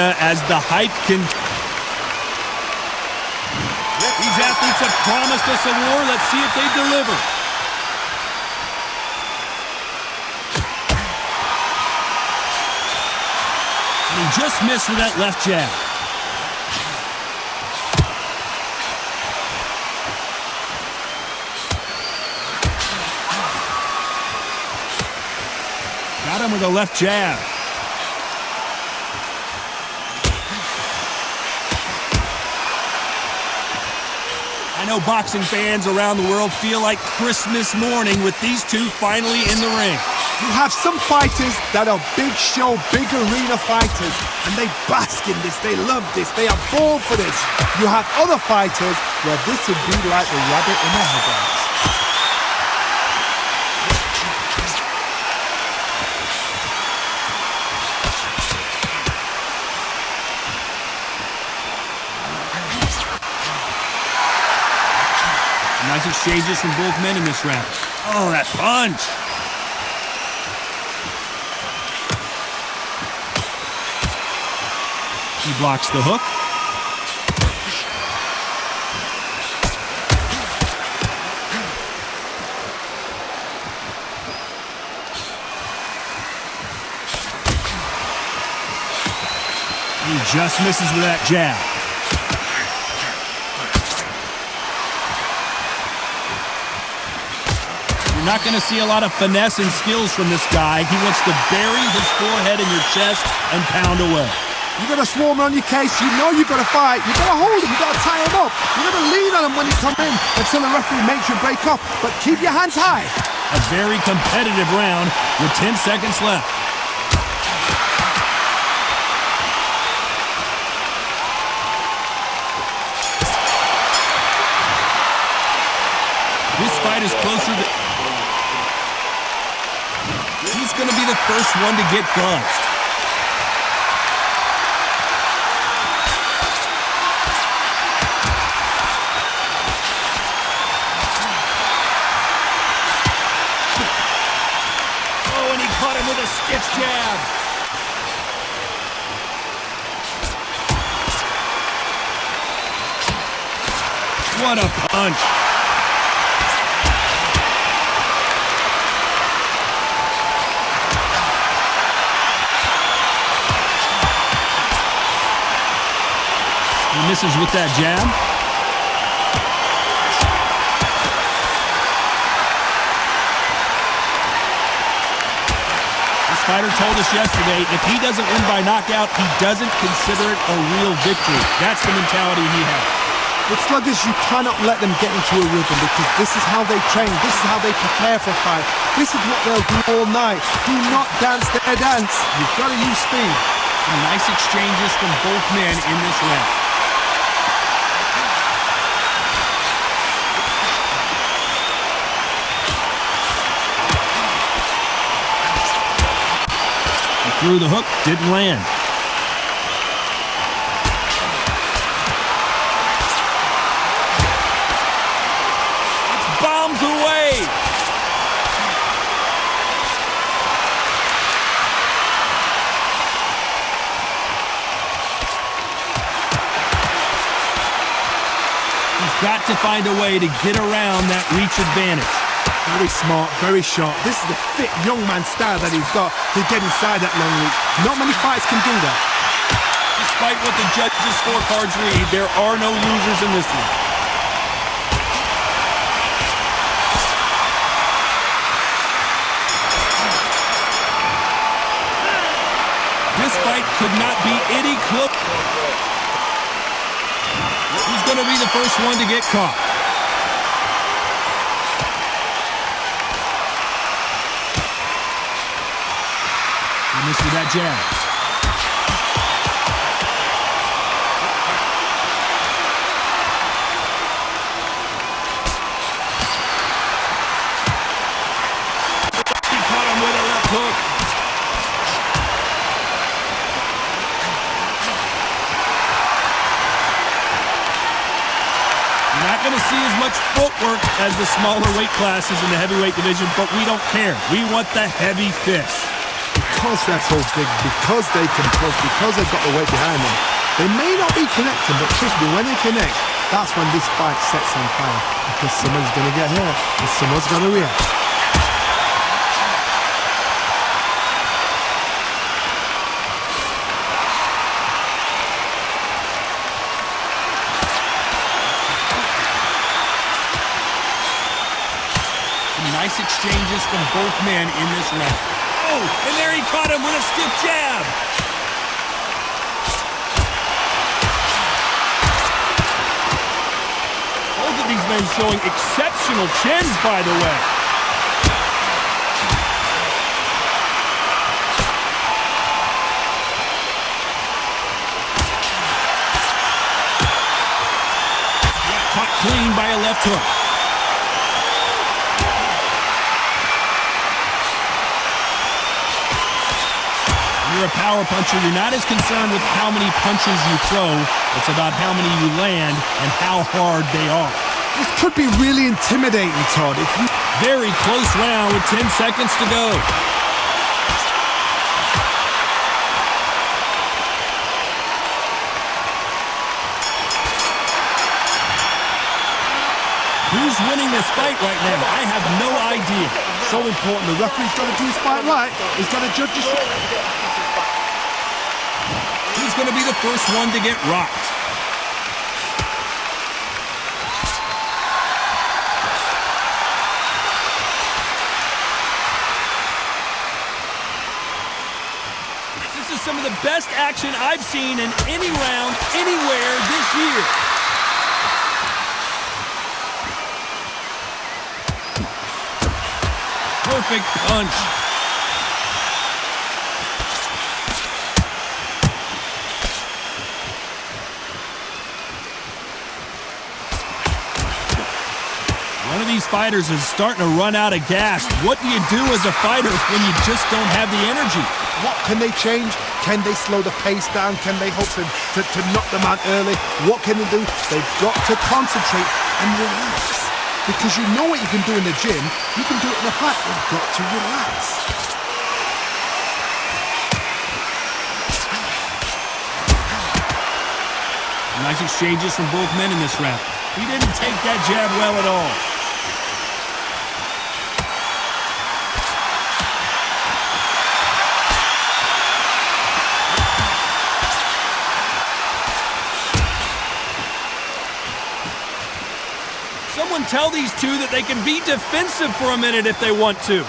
arena as the hype can... These athletes have promised us a war. Let's see if they deliver. And he just missed with that left jab. Got him with a left jab. I know boxing fans around the world feel like Christmas morning with these two finally in the ring. You have some fighters that are big show, big arena fighters, and they bask in this, they love this, they are born for this. You have other fighters where this would be like the rabbit in the headlights. Nice exchanges from both men in this round. Oh, that punch! He blocks the hook. He just misses with that jab. You're not going to see a lot of finesse and skills from this guy. He wants to bury his forehead in your chest and pound away. You got to swarm on your case. You know you got to fight. You got to hold him. You got to tie him up. You got to lean on him when he comes in until the referee makes you break off. But keep your hands high. A very competitive round with 10 seconds left. This fight is closer to... He's going to be the first one to get buzzed. Oh, and he caught him with a stitch jab. What a punch. He misses with that jab. This fighter told us yesterday, if he doesn't win by knockout, he doesn't consider it a real victory. That's the mentality he has. With sluggers, you cannot let them get into a rhythm because this is how they train. This is how they prepare for a fight. This is what they'll do all night. Do not dance their dance. You've got to use speed. Some nice exchanges from both men in this round. Through the hook, didn't land. It's bombs away. He's got to find a way to get around that reach advantage. Very smart, very sharp. This is the fit young man style that he's got to get inside that long reach. Not many fights can do that. Despite what the judges' scorecards read, there are no losers in this one. This fight could not be any closer. He's going to be the first one to get caught. He missed with that jab. He caught him with a left hook. You're not going to see as much footwork as the smaller weight classes in the heavyweight division, but we don't care. We want the heavy fists. because they're so big, because they can push, because they've got the weight behind them, they may not be connecting, but trust me, when they connect, that's when this fight sets on fire, because someone's going to get hurt and someone's going to react. Nice exchanges from both men in this round. Oh, and there he caught him with a stiff jab. Both of these men showing exceptional chins, by the way. Caught clean by a left hook. You're a power puncher. You're not as concerned with how many punches you throw. It's about how many you land and how hard they are. This could be really intimidating, Todd. Very close round with 10 seconds to go. Who's winning this fight right now? I have no idea. So important. The referee's got to do his fight right. He's got to judge his shit. He's going to be the first one to get rocked. This is some of the best action I've seen in any round, anywhere this year. Perfect punch. One of these fighters is starting to run out of gas. What do you do as a fighter when you just don't have the energy? What can they change? Can they slow the pace down? Can they hope to knock them out early? What can they do? They've got to concentrate and relax. Because you know what you can do in the gym, you can do it in a fight. You've got to relax. Nice exchanges from both men in this round. He didn't take that jab well at all. Someone tell these two that they can be defensive for a minute if they want to.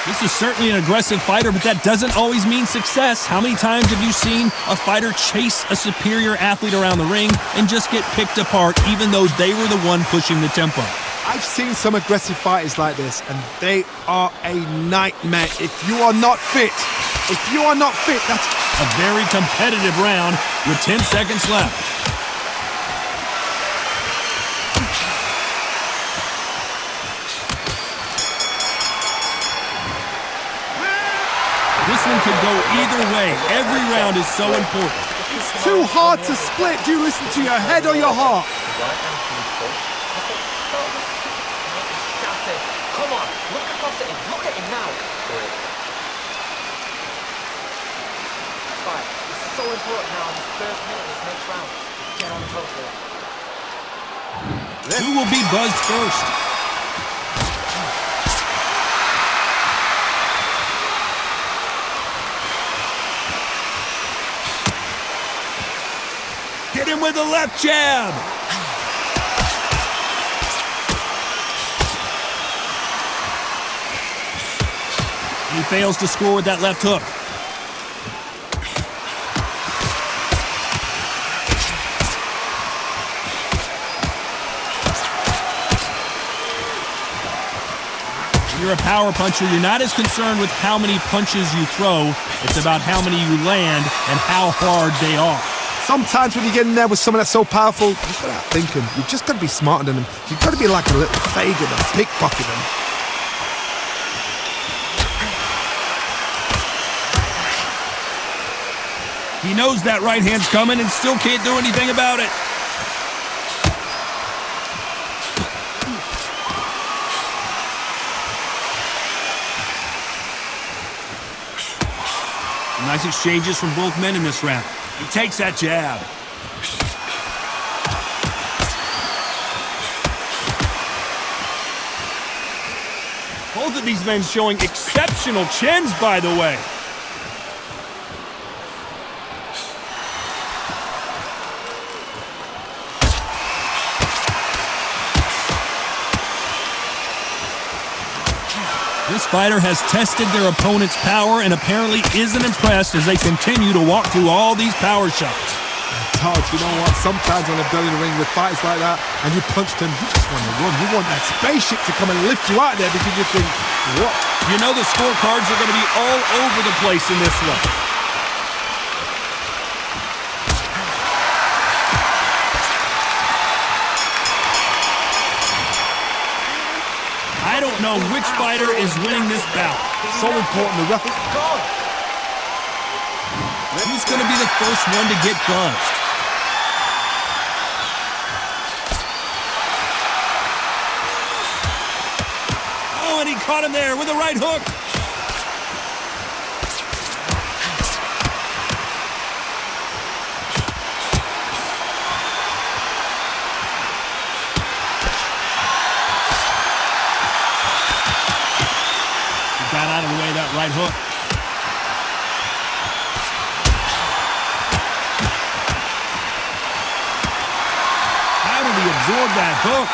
This is certainly an aggressive fighter, but that doesn't always mean success. How many times have you seen a fighter chase a superior athlete around the ring and just get picked apart even though they were the one pushing the tempo? I've seen some aggressive fighters like this, and they are a nightmare. If you are not fit, that's a very competitive round with 10 seconds left. This one could go either way. Every round is so important. It's too hard to split. Do you listen to your head or your heart? Come on, look across at him. Look at him now. Fight. It's so important now in this first minute of this next round. Get on top of it. Who will be buzzed first? Hit him with a left jab. He fails to score with that left hook. You're a power puncher. You're not as concerned with how many punches you throw. It's about how many you land and how hard they are. Sometimes when you get in there with someone that's so powerful, you've got to outthink him. You've just got to be smarter than him. You've got to be like a little faggot and pickpocket him. He knows that right hand's coming and still can't do anything about it. Nice exchanges from both men in this round. He takes that jab. Both of these men showing exceptional chins, by the way. This fighter has tested their opponent's power and apparently isn't impressed as they continue to walk through all these power shots. Todd, you know what? Sometimes when I've been in the ring with fights like that and you punch them, you just want to run. You want that spaceship to come and lift you out there because you think, what? You know the scorecards are going to be all over the place in this one. I don't know which fighter is winning this bout. So important, the referee. Who's going to be the first one to get buzzed? Oh, and he caught him there with a right hook. Got out of the way, that right hook. How did he absorb that hook?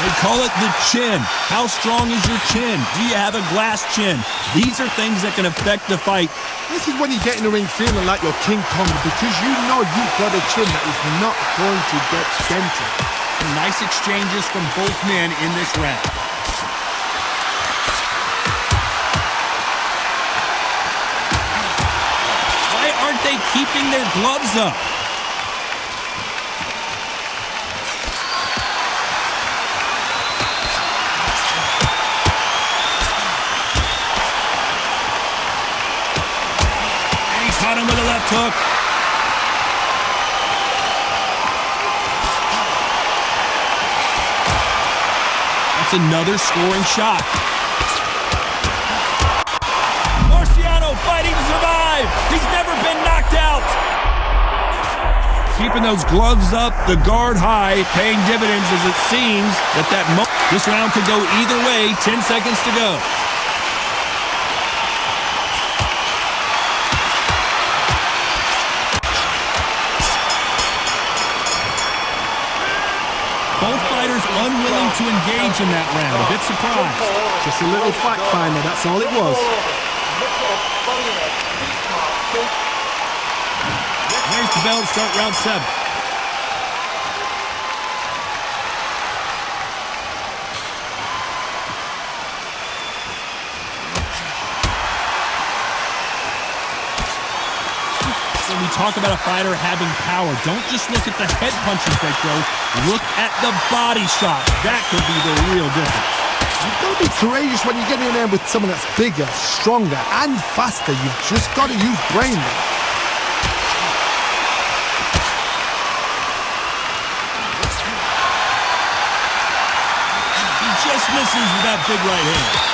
They call it the chin. How strong is your chin? Do you have a glass chin? These are things that can affect the fight. This is when you get in the ring feeling like you're King Kong because you know you've got a chin that is not going to get dented. Some nice exchanges from both men in this round. Why aren't they keeping their gloves up? Caught him with a left hook. That's another scoring shot. Marciano fighting to survive. He's never been knocked out. Keeping those gloves up, the guard high, paying dividends as it seems this round could go either way. 10 seconds to go. Both fighters unwilling to engage in that round. A bit surprised. Just a little fact finder, that's all it was. There's the bell to start round 7. When we talk about a fighter having power, don't just look at the head punches they throw. Look at the body shot. That could be the real difference. You've got to be courageous when you get in there with someone that's bigger, stronger, and faster. You've just got to use brain there. He just misses with that big right hand.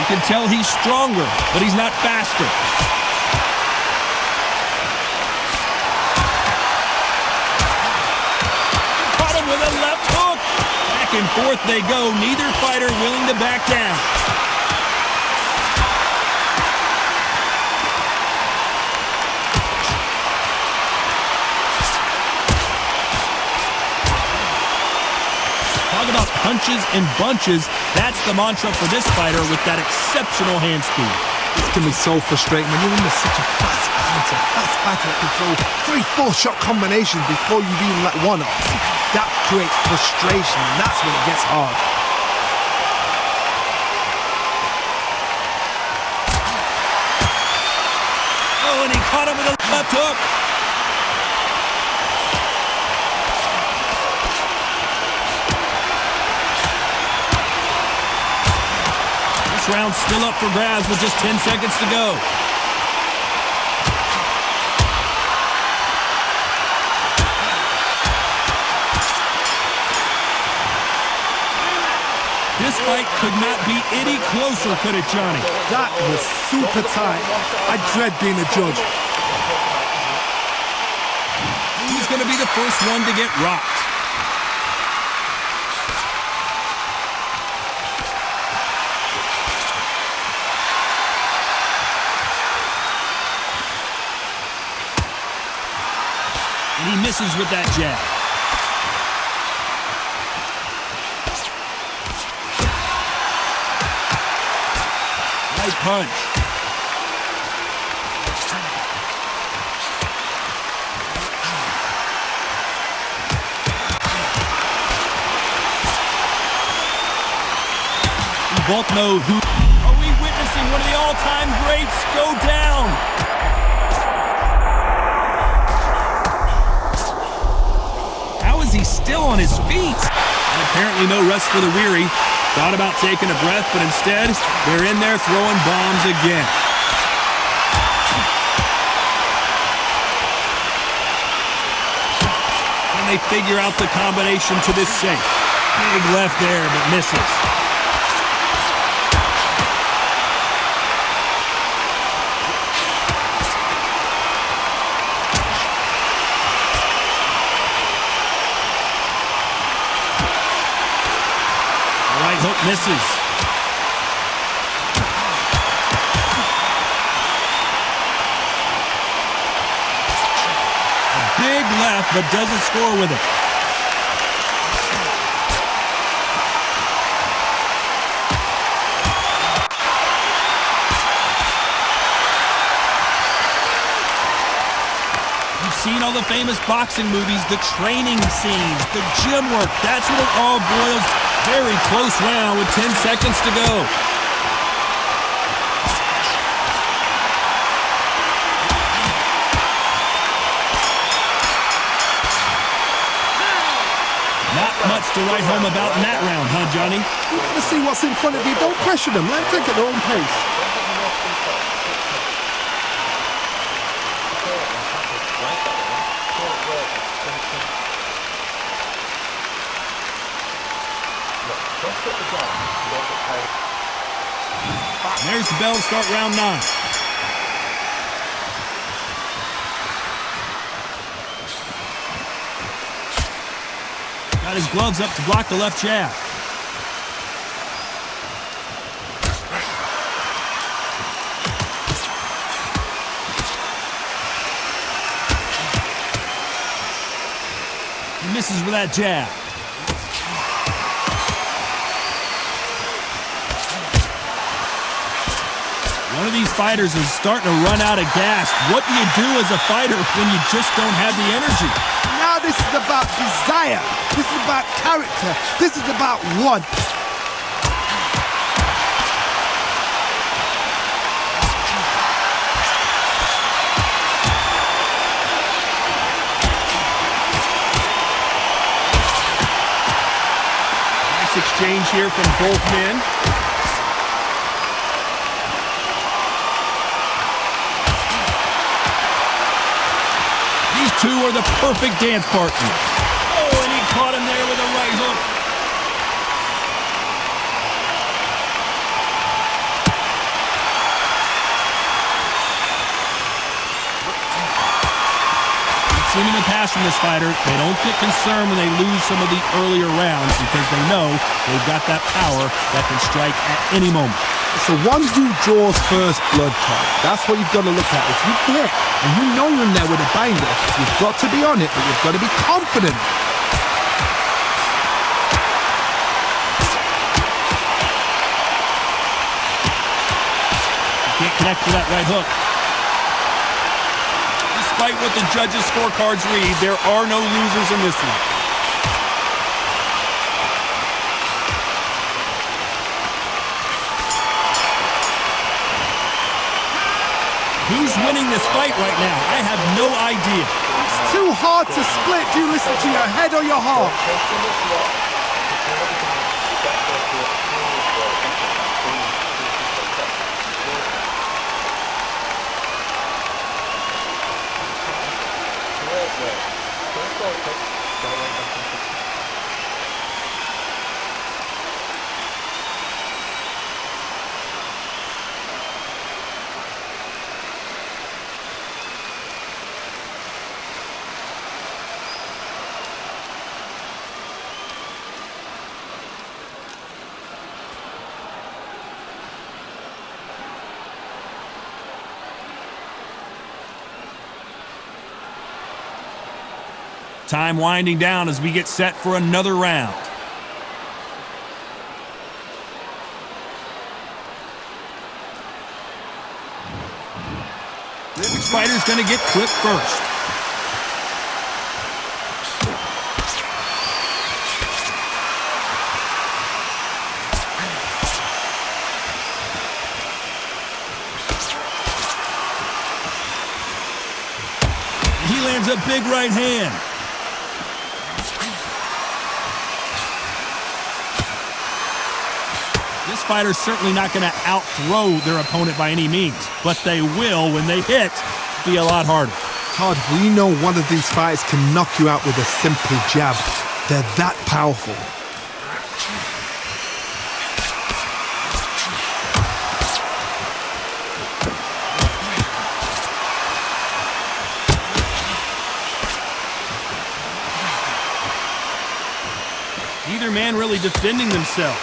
You can tell he's stronger, but he's not faster. Caught him with a left hook. Back and forth they go. Neither fighter willing to back down. Talk about punches and bunches. That's the mantra for this fighter with that exceptional hand speed. This can be so frustrating when you're under such a fast fighter that can throw 3-4 shot combinations before you've even let one off. That creates frustration, and that's when it gets hard. Oh, and he caught him with a left hook. round still up for grabs with just 10 seconds to go. This fight could not be any closer, could it, Johnny? That was super tight. I dread being a judge. He's going to be the first one to get rocked. And he misses with that jab. Right punch. We both know who. Are we witnessing one of the all-time greats go down? How is he still on his feet? And apparently no rest for the weary. Thought about taking a breath, but instead, they're in there throwing bombs again. And they figure out the combination to this safe. Big left there, but misses. Hook misses. A big left, but doesn't score with it. You've seen all the famous boxing movies, the training scenes, the gym work. That's what it all boils. Very close round with 10 seconds to go. Not much to write home about in that round, huh, Johnny? You want to see what's in front of you. Don't pressure them. Let them take at their own pace. There's the bell to start round 9. Got his gloves up to block the left jab. He misses with that jab. One of these fighters is starting to run out of gas. What do you do as a fighter when you just don't have the energy? Now this is about desire. This is about character. This is about want. Nice exchange here from both men. Two are the perfect dance partners. Oh, and he caught him there with a right hook. We've seen him in the past from this fighter. They don't get concerned when they lose some of the earlier rounds because they know they've got that power that can strike at any moment. So one who draws first blood card. That's what you've got to look at. If you hit and you know you're in there with a banger, you've got to be on it, but you've got to be confident. You can't connect to that right hook. Despite what the judges' scorecards read, there are no losers in this one. Who's winning this fight right now? I have no idea. It's too hard to split. Do you listen to your head or your heart? Time winding down as we get set for another round. Which fighter's going to get clipped first? He lands a big right hand. This fighter's certainly not going to out-throw their opponent by any means, but they will, when they hit, be a lot harder. Todd, we know one of these fighters can knock you out with a simple jab. They're that powerful. Neither man really defending themselves.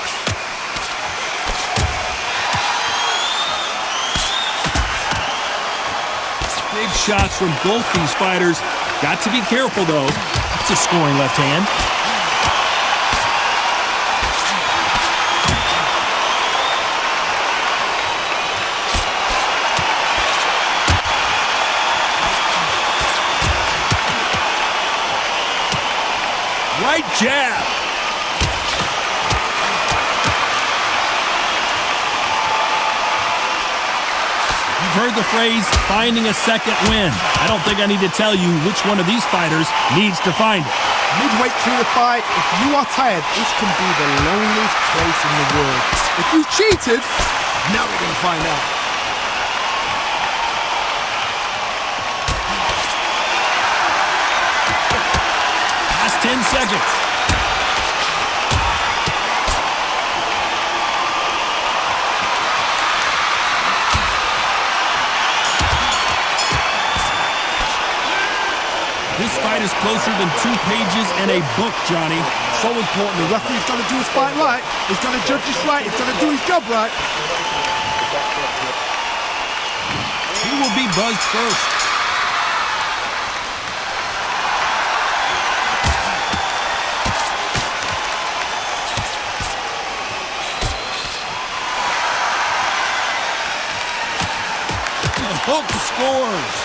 Big shots from both these fighters. Got to be careful, though. It's a scoring left hand. Right jab. Heard the phrase, finding a second win. I don't think I need to tell you which one of these fighters needs to find it. Midway through the fight, if you are tired, this can be the loneliest place in the world. If you cheated, now we're going to find out. Last 10 seconds. This fight is closer than 2 pages and a book, Johnny. So important. The referee's got to do his fight right. He's got to judge this right. He's got to do his job right. He will be buzzed first. The hook scores.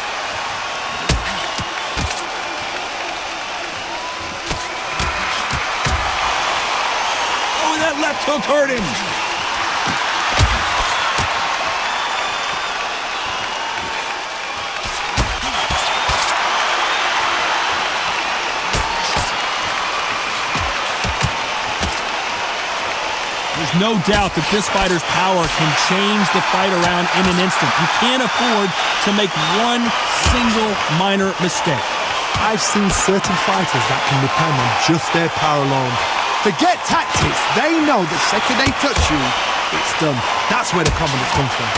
That left hook hurt him. There's no doubt that this fighter's power can change the fight around in an instant. You can't afford to make one single minor mistake. I've seen certain fighters that can depend on just their power alone. Forget tactics. They know the second they touch you, it's done. That's where the confidence comes from.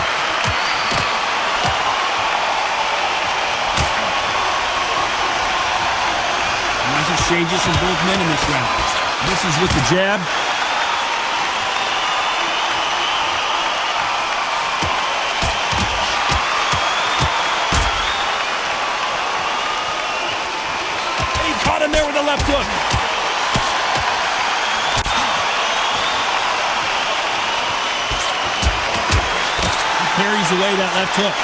Lots of changes from both men in this round. Misses with the jab. He caught him there with a left hook. Parries away that left hook.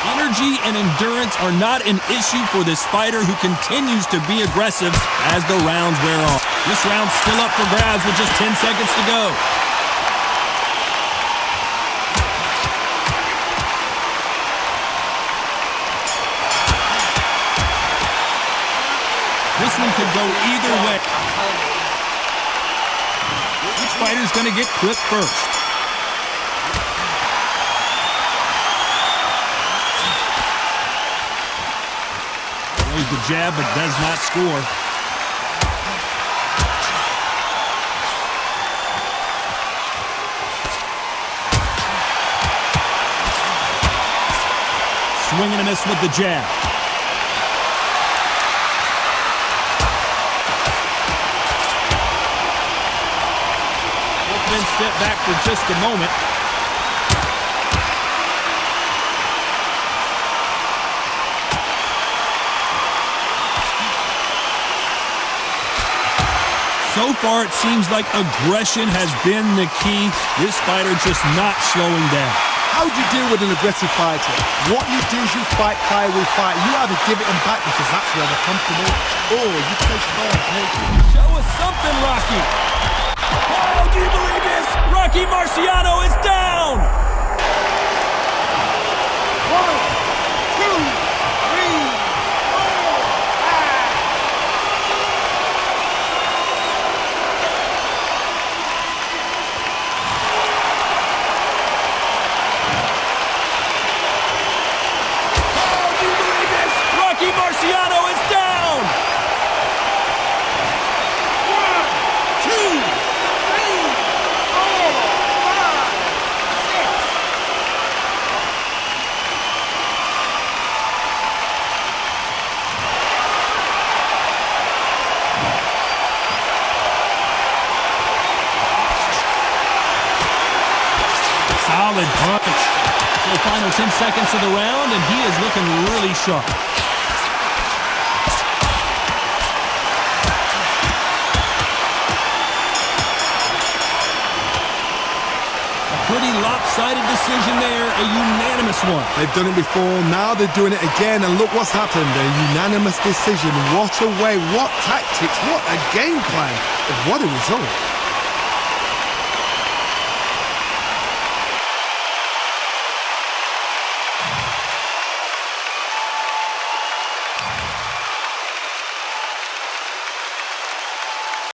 Energy and endurance are not an issue for this fighter who continues to be aggressive as the rounds wear on. This round's still up for grabs with just 10 seconds to go. This one could go either way. Which fighter's going to get clipped first? Throws the jab, but does not score. Swing and a miss with the jab. Then step back for just a moment. So far, it seems like aggression has been the key. This fighter just not slowing down. How do you deal with an aggressive fighter? What you do is you fight fire with fire. You either give it them back because that's where they're comfortable, or you take firm. Show us something, Rocky. Oh, do you believe this? Rocky Marciano is down! 1, 2, 3, 4. Do you believe this? Rocky Marciano is down! 1, 2, 3, 4, 5, 6. Solid punch. So final 10 seconds of the round, and he is looking really sharp. Pretty lopsided decision there, a unanimous one. They've done it before, now they're doing it again, and look what's happened. A unanimous decision. What a way, what tactics, what a game plan. What a result.